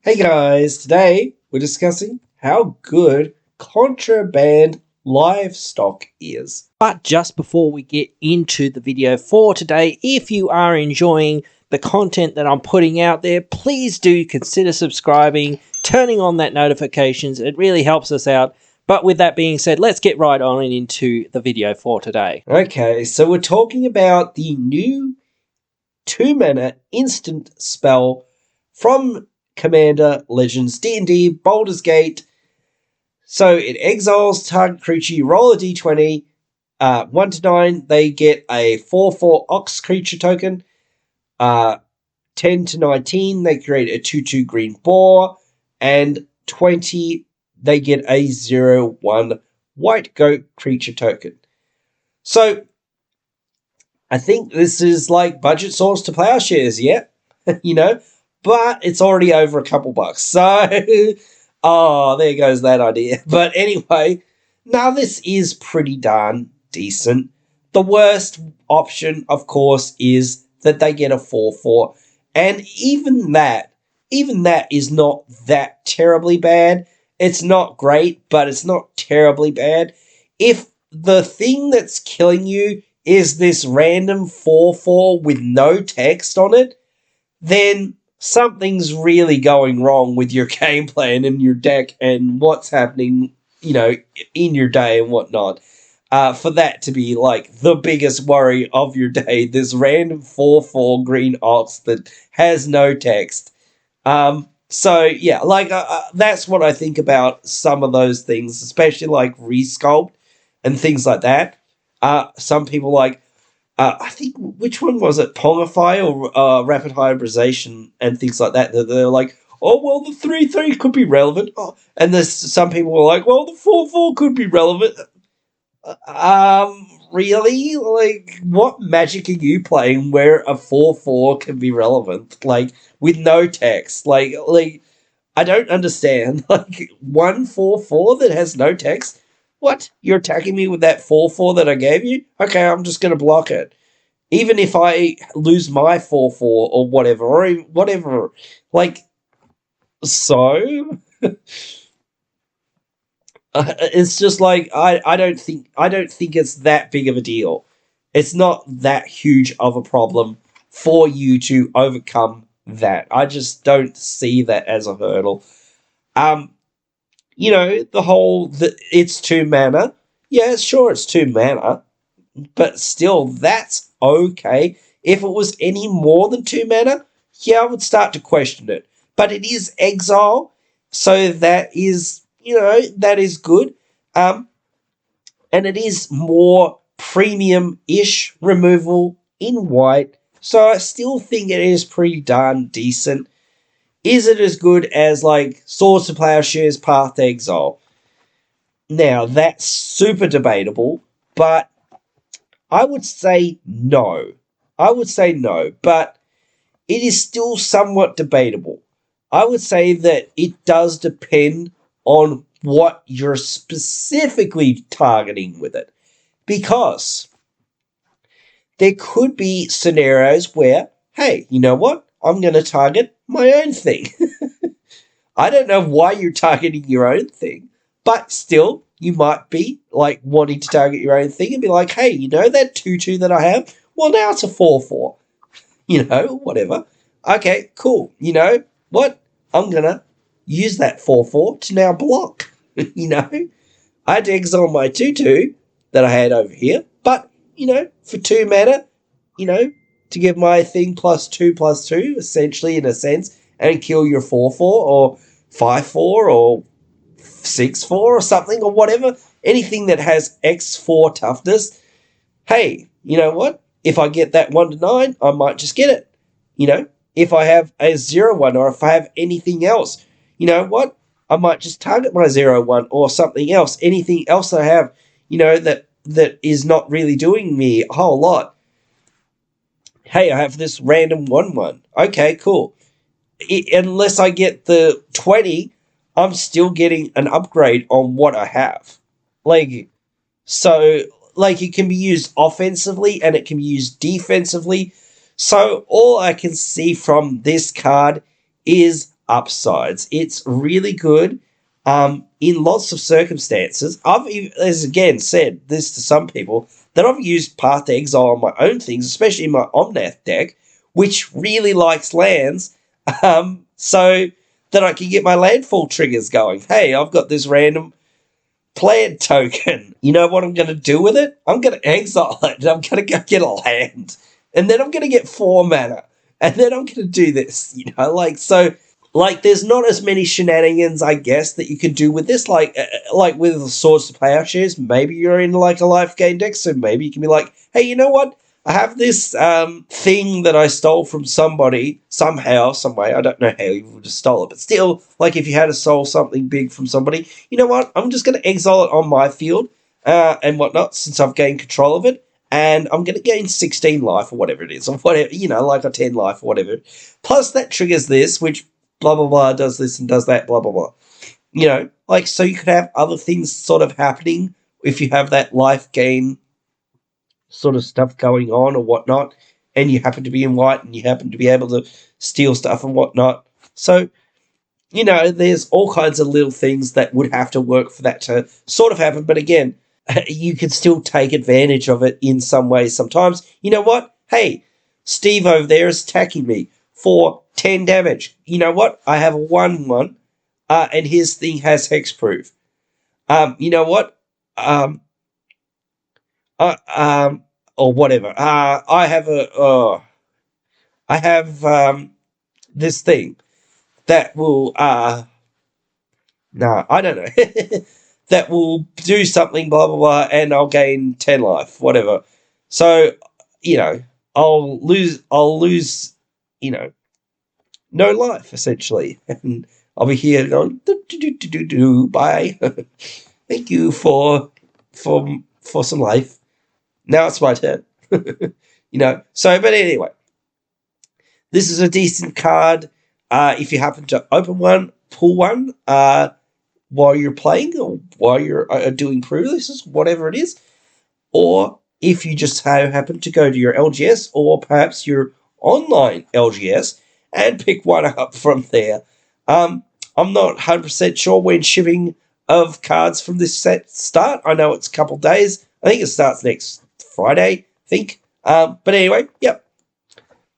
Hey guys, today we're discussing how good contraband livestock is. But just before we get into the video for today, if you are enjoying the content that I'm putting out there, please do consider subscribing, turning on that notifications. It really helps us out. But with that being said, let's get right on into the video for today. Okay, so we're talking about the new 2-mana instant spell from Commander Legends D&D Baldur's Gate. So it exiles target creature, you roll a d20, 1 to 9, they get a 4/4 Ox creature token. 10 to 19, they create a 2/2 green boar. And 20, they get a 0/1 white goat creature token. So I think this is like budget source to plowshares, yeah? But it's already over a couple bucks. So, there goes that idea. But anyway, now this is pretty darn decent. The worst option, of course, is that they get a 4/4. And even that is not that terribly bad. It's not great, but it's not terribly bad. If the thing that's killing you is this random 4/4 with no text on it, then something's really going wrong with your game plan and your deck and what's happening, in your day and whatnot. For that to be like the biggest worry of your day, this random 4/4 green ox that has no text. So yeah, that's what I think about some of those things, especially like resculpt and things like that. Some people I think, which one was it? Pongify or rapid hybridization and things like that. They're like, oh, well, the 3/3 could be relevant. Oh, and there's some people were like, well, the 4/4 could be relevant. Really? Like, what magic are you playing where a 4/4 can be relevant? Like, with no text. Like, I don't understand. Like, 1/4/4 that has no text? What? You're attacking me with that 4/4 that I gave you? Okay, I'm just going to block it. Even if I lose my 4/4 or whatever, or whatever. Like, so? It's just like I don't think it's that big of a deal. It's not that huge of a problem for you to overcome that. I just don't see that as a hurdle. The whole that it's 2 mana. Yeah, sure, it's 2 mana, but still, that's okay. If it was any more than 2 mana, yeah, I would start to question it. But it is exile, so that is good. And it is more premium-ish removal in white, so I still think it is pretty darn decent. Is it as good as like Swords to Plowshares Path to Exile? Now, that's super debatable, but I would say no. But it is still somewhat debatable. I would say that it does depend on what you're specifically targeting with it. Because there could be scenarios where, hey, you know what? I'm going to target my own thing. I don't know why you're targeting your own thing, but still, you might be like wanting to target your own thing and be like, hey, that 2/2 that I have? Well, now it's a 4/4. Whatever. Okay, cool. You know what? I'm going to use that 4/4 to now block. I had to exile my 2/2 that I had over here, but, for 2 mana, to give my thing +2/+2, essentially, in a sense, and kill your 4/4 or 5/4 or 6/4 or something or whatever, anything that has X4 toughness. Hey, you know what? If I get that 1 to 9, I might just get it. If I have a 0/1 or if I have anything else, you know what? I might just target my 0/1 or something else. Anything else I have, that is not really doing me a whole lot. Hey, I have this random 1/1. Okay, cool. Unless I get the 20, I'm still getting an upgrade on what I have. It can be used offensively and it can be used defensively. So all I can see from this card is upsides. It's really good in lots of circumstances. I've, as again said this to some people, that I've used Path to Exile on my own things, especially in my Omnath deck, which really likes lands, so that I can get my landfall triggers going. Hey, I've got this random plant token. You know what I'm going to do with it? I'm going to exile it, and I'm going to go get a land. And then I'm going to get 4 mana. And then I'm going to do this, so... Like, there's not as many shenanigans, I guess, that you can do with this. Like with the Swords to Plowshares, maybe you're in, like, a life gain deck, so maybe you can be like, hey, you know what? I have this thing that I stole from somebody, somehow, some way. I don't know how you would have stole it, but still, like, if you had to stole something big from somebody, you know what? I'm just going to exile it on my field and whatnot, since I've gained control of it. And I'm going to gain 16 life, or whatever it is, or whatever, like a 10 life, or whatever. Plus, that triggers this, which... blah, blah, blah, does this and does that, blah, blah, blah. So you could have other things sort of happening if you have that life gain sort of stuff going on or whatnot, and you happen to be in white and you happen to be able to steal stuff and whatnot. So, there's all kinds of little things that would have to work for that to sort of happen. But again, you can still take advantage of it in some ways sometimes. You know what? Hey, Steve over there is attacking me for 10 damage. You know what? I have a 1/1, and his thing has hexproof. You know what? Or whatever. I have this thing that will, I don't know, that will do something, blah, blah, blah, and I'll gain 10 life, whatever. So, I'll lose, no life, essentially. And I'll be here going, bye. Thank you for some life. Now it's my turn. So, but anyway. This is a decent card. If you happen to open one, pull one while you're playing or while you're doing pre-releases, whatever it is. Or if you just happen to go to your LGS or perhaps your online LGS and pick one up from there. I'm not 100% sure when shipping of cards from this set start. I know it's a couple days. I think it starts next Friday, I think. But anyway, yep.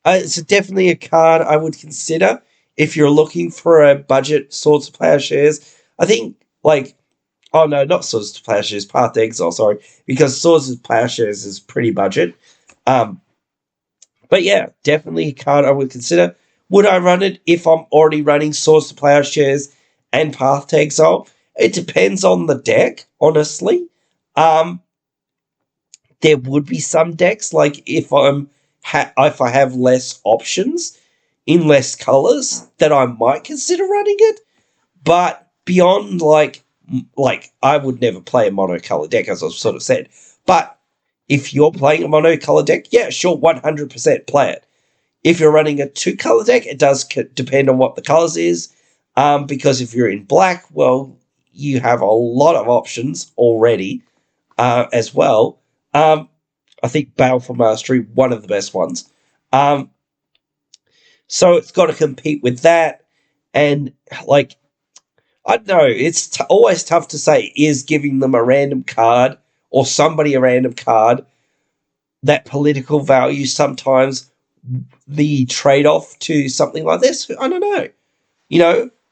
It's definitely a card I would consider if you're looking for a budget Swords to Plowshares. I think, not Swords to Plowshares, Path to Exile, sorry, because Swords to Plowshares is pretty budget. But yeah, definitely a card I would consider. Would I run it if I'm already running Swords to Plowshares and Path to Exile? It depends on the deck, honestly. There would be some decks, like if I have less options in less colors, that I might consider running it. But beyond, like I would never play a monocolor deck, as I've sort of said. But if you're playing a monocolor deck, yeah, sure, 100% play it. If you're running a 2-color deck, it does depend on what the colors is. Because if you're in black, well, you have a lot of options already as well. I think Baleful Mastery, one of the best ones. So it's got to compete with that. And, I don't know, it's always tough to say, is giving them a random card or somebody a random card that political value sometimes the trade-off to something like this? I don't know.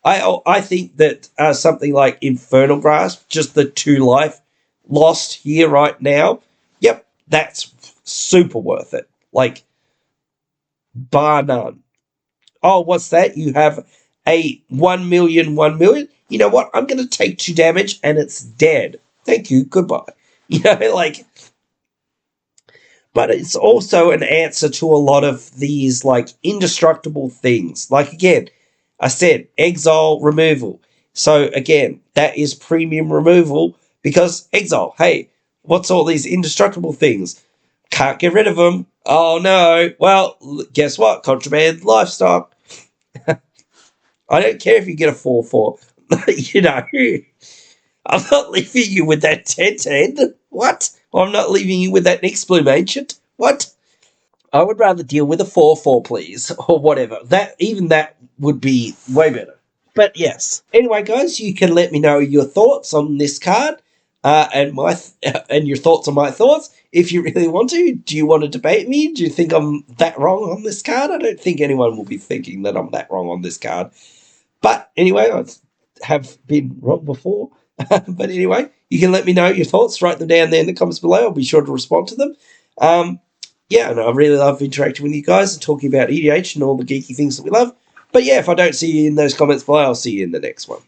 I think that something like Infernal Grasp, just the 2 life lost here right now, yep, that's super worth it. Bar none. Oh, what's that? You have a 1 million. You know what? I'm going to take 2 damage and it's dead. Thank you. Goodbye. But it's also an answer to a lot of these, indestructible things. Again, I said, exile removal. So, again, that is premium removal because exile, hey, what's all these indestructible things? Can't get rid of them. Oh, no. Well, guess what? Contraband livestock. I don't care if you get a 4/4. I'm not leaving you with that 10/10. What? I'm not leaving you with that next Bloom Ancient. What? I would rather deal with a 4/4, please, or whatever. That would be way better. But yes. Anyway, guys, you can let me know your thoughts on this card and and your thoughts on my thoughts if you really want to. Do you want to debate me? Do you think I'm that wrong on this card? I don't think anyone will be thinking that I'm that wrong on this card. But anyway, I have been wrong before. But anyway, you can let me know your thoughts. Write them down there in the comments below. I'll be sure to respond to them. Yeah, and I really love interacting with you guys and talking about EDH and all the geeky things that we love. But yeah, if I don't see you in those comments below, I'll see you in the next one.